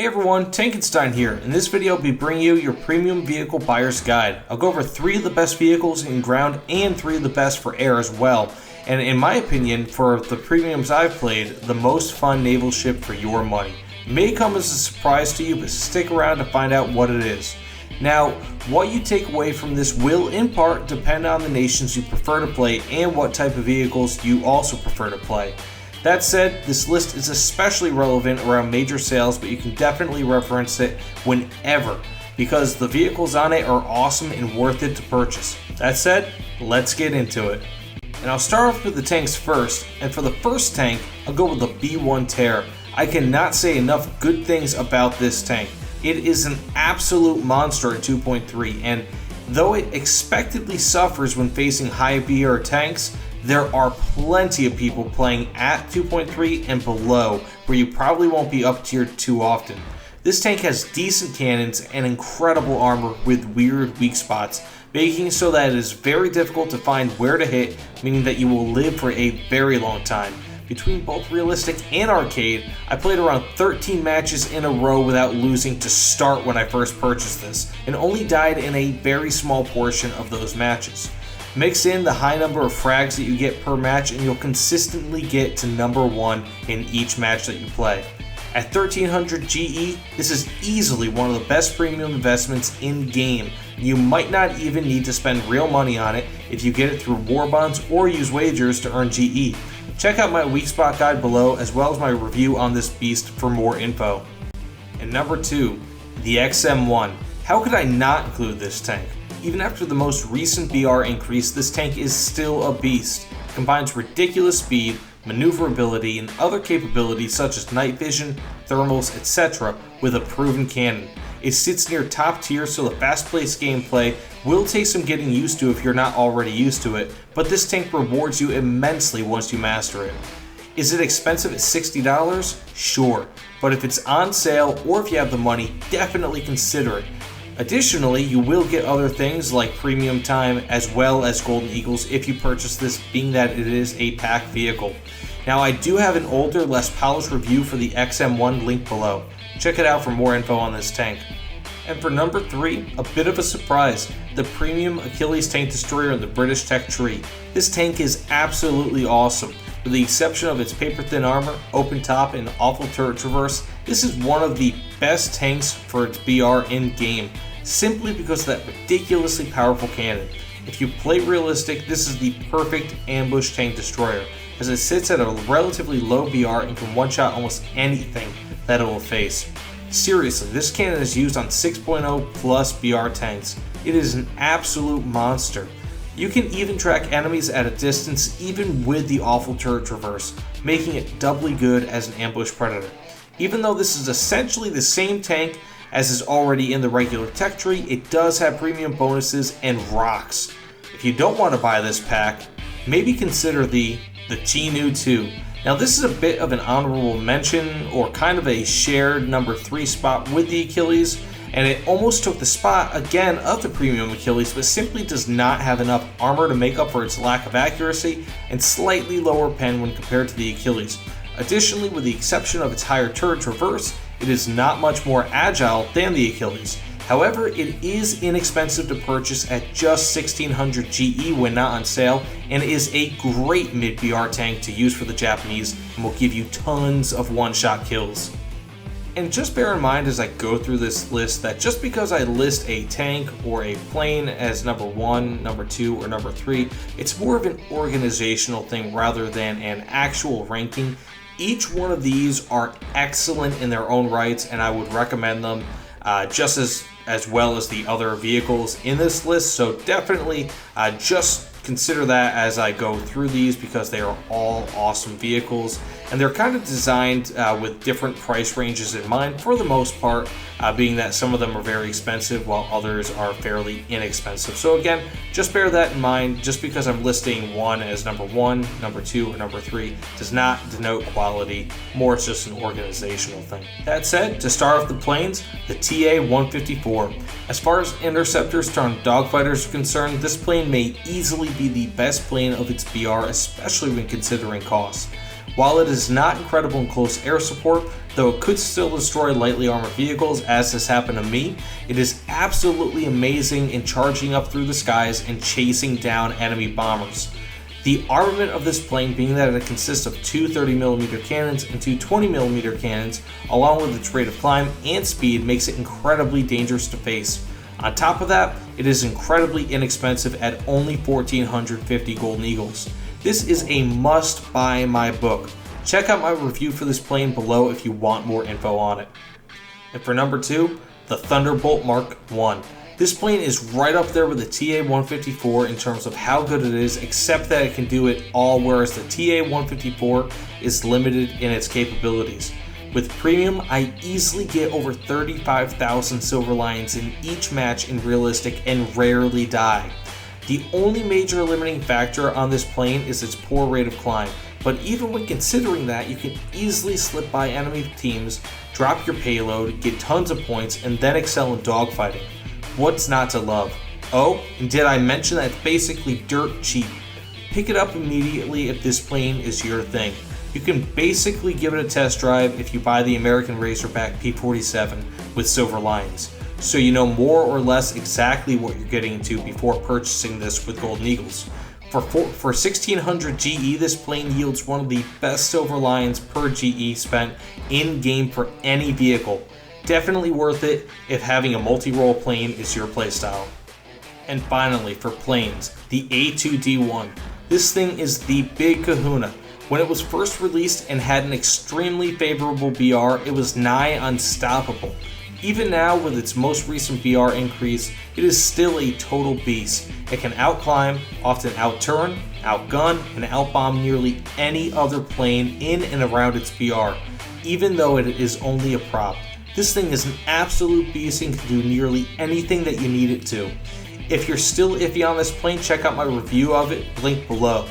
Hey everyone, Tankenstein here. In this video I'll be bringing you your premium vehicle buyer's guide. I'll go over 3 of the best vehicles in ground and 3 of the best for air as well. And in my opinion, for the premiums I've played, the most fun naval ship for your money. It may come as a surprise to you, but stick around to find out what it is. Now, what you take away from this will in part depend on the nations you prefer to play and what type of vehicles you also prefer to play. That said, this list is especially relevant around major sales, but you can definitely reference it whenever because the vehicles on it are awesome and worth it to purchase. That said, let's get into it. And I'll start off with the tanks first, and for the first tank, I'll go with the Mk1 Tear. I cannot say enough good things about this tank. It is an absolute monster at 2.3, and though it expectedly suffers when facing high BR tanks, there are plenty of people playing at 2.3 and below where you probably won't be up tiered too often. This tank has decent cannons and incredible armor with weird weak spots, making it so that it is very difficult to find where to hit, meaning that you will live for a very long time. Between both realistic and arcade, I played around 13 matches in a row without losing to start when I first purchased this, and only died in a very small portion of those matches. Mix in the high number of frags that you get per match and you'll consistently get to number 1 in each match that you play. At 1300 GE, this is easily one of the best premium investments in game. You might not even need to spend real money on it if you get it through war bonds or use wagers to earn GE. Check out my weak spot guide below as well as my review on this beast for more info. And number 2, the XM1. How could I not include this tank? Even after the most recent BR increase, this tank is still a beast. It combines ridiculous speed, maneuverability, and other capabilities such as night vision, thermals, etc. with a proven cannon. It sits near top tier, so the fast-paced gameplay will take some getting used to if you're not already used to it, but this tank rewards you immensely once you master it. Is it expensive at $60? Sure, but if it's on sale or if you have the money, definitely consider it. Additionally, you will get other things like premium time as well as golden eagles if you purchase this, being that it is a pack vehicle. Now, I do have an older, less polished review for the XM1 linked below. Check it out for more info on this tank. And for number 3, a bit of a surprise, the premium Achilles tank destroyer in the British Tech tree. This tank is absolutely awesome. With the exception of its paper-thin armor, open top, and awful turret traverse, this is one of the best tanks for its BR in-game, simply because of that ridiculously powerful cannon. If you play realistic, this is the perfect ambush tank destroyer, as it sits at a relatively low BR and can one-shot almost anything that it will face. Seriously, this cannon is used on 6.0 plus BR tanks. It is an absolute monster. You can even track enemies at a distance even with the awful turret traverse, making it doubly good as an ambush predator. Even though this is essentially the same tank as is already in the regular tech tree, it does have premium bonuses and rocks. If you don't want to buy this pack, maybe consider the Kahuna 2. Now this is a bit of an honorable mention or kind of a shared number 3 spot with the Achilles, and it almost took the spot again of the premium Achilles, but simply does not have enough armor to make up for its lack of accuracy and slightly lower pen when compared to the Achilles. Additionally, with the exception of its higher turret traverse, it is not much more agile than the Achilles. However, it is inexpensive to purchase at just 1600 GE when not on sale, and is a great mid-BR tank to use for the Japanese and will give you tons of one-shot kills. And just bear in mind as I go through this list that just because I list a tank or a plane as number 1, number 2, or number 3, it's more of an organizational thing rather than an actual ranking. Each one of these are excellent in their own rights, and I would recommend them just as well as the other vehicles in this list. So definitely just consider that as I go through these because they are all awesome vehicles, and they're kind of designed with different price ranges in mind for the most part, being that some of them are very expensive while others are fairly inexpensive. So again, just bear that in mind. Just because I'm listing one as number 1, number 2, or number 3 does not denote quality, more it's just an organizational thing. That said, to start off the planes, the TA-154. As far as interceptors turned dogfighters are concerned, this plane may easily be the best plane of its BR, especially when considering cost. While it is not incredible in close air support, Though it could still destroy lightly armored vehicles, as has happened to me, it is absolutely amazing in charging up through the skies and chasing down enemy bombers. The armament of this plane, being that it consists of two 30mm cannons and two 20mm cannons, along with its rate of climb and speed, makes it incredibly dangerous to face. On top of that, it is incredibly inexpensive at only 1,450 golden eagles. This is a must buy in my book. Check out my review for this plane below if you want more info on it. And for number 2, the Thunderbolt Mk1. This plane is right up there with the TA-154 in terms of how good it is, except that it can do it all, whereas the TA-154 is limited in its capabilities. With Premium, I easily get over 35,000 Silver Lions in each match in Realistic and rarely die. The only major limiting factor on this plane is its poor rate of climb, but even when considering that, you can easily slip by enemy teams, drop your payload, get tons of points, and then excel in dogfighting. What's not to love? Oh, and did I mention that it's basically dirt cheap? Pick it up immediately if this plane is your thing. You can basically give it a test drive if you buy the American Razorback P-47 with Silver Lions, so you know more or less exactly what you're getting into before purchasing this with Golden Eagles. For 1600 GE, this plane yields one of the best Silver Lions per GE spent in-game for any vehicle. Definitely worth it if having a multi-role plane is your playstyle. And finally, for planes, the A2D1. This thing is the big kahuna. When it was first released and had an extremely favorable BR, it was nigh unstoppable. Even now, with its most recent BR increase, it is still a total beast. It can outclimb, often outturn, outgun, and outbomb nearly any other plane in and around its BR, even though it is only a prop. This thing is an absolute beast and can do nearly anything that you need it to. If you're still iffy on this plane, check out my review of it, linked below.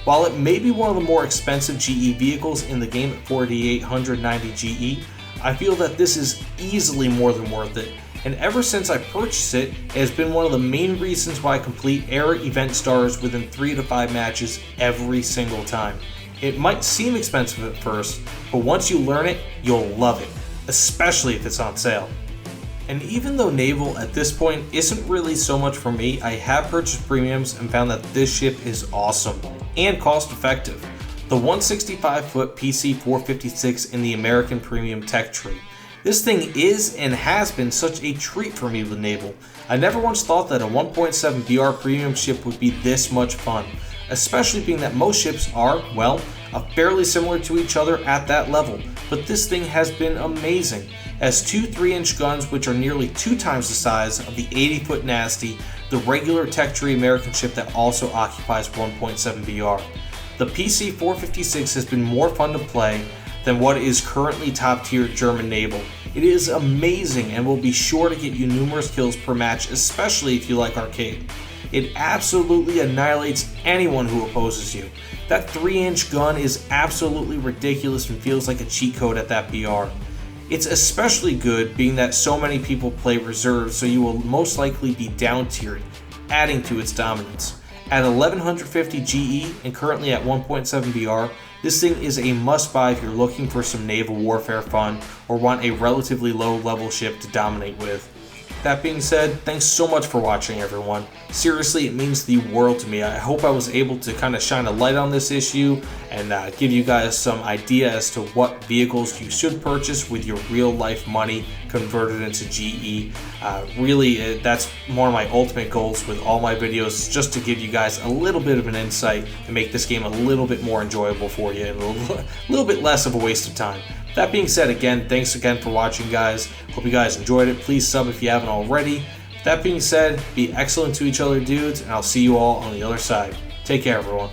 While it may be one of the more expensive GE vehicles in the game at 4,890 GE, I feel that this is easily more than worth it, and ever since I purchased it, it has been one of the main reasons why I complete air event stars within 3 to 5 matches every single time. It might seem expensive at first, but once you learn it, you'll love it, especially if it's on sale. And even though naval at this point isn't really so much for me, I have purchased premiums and found that this ship is awesome and cost effective. The 165-foot PC-456 in the American Premium Tech Tree. This thing is and has been such a treat for me with naval. I never once thought that a 1.7 BR premium ship would be this much fun, especially being that most ships are, well, fairly similar to each other at that level, but this thing has been amazing. It has two 3-inch guns which are nearly 2 times the size of the 80-foot Nasty, the regular Tech Tree American ship that also occupies 1.7 BR. The PC-456 has been more fun to play than what is currently top-tier German naval. It is amazing and will be sure to get you numerous kills per match, especially if you like arcade. It absolutely annihilates anyone who opposes you. That 3-inch gun is absolutely ridiculous and feels like a cheat code at that BR. It's especially good being that so many people play reserve, so you will most likely be down-tiered, adding to its dominance. At 1150 GE and currently at 1.7 BR, this thing is a must-buy if you're looking for some naval warfare fun or want a relatively low-level ship to dominate with. That being said, thanks so much for watching, everyone. Seriously, it means the world to me. I hope I was able to kind of shine a light on this issue and give you guys some idea as to what vehicles you should purchase with your real-life money converted into GE. Really, that's one of my ultimate goals with all my videos, just to give you guys a little bit of an insight and make this game a little bit more enjoyable for you and a little bit less of a waste of time. That being said, again, thanks again for watching, guys. Hope you guys enjoyed it. Please sub if you haven't already. That being said, be excellent to each other, dudes, and I'll see you all on the other side. Take care, everyone.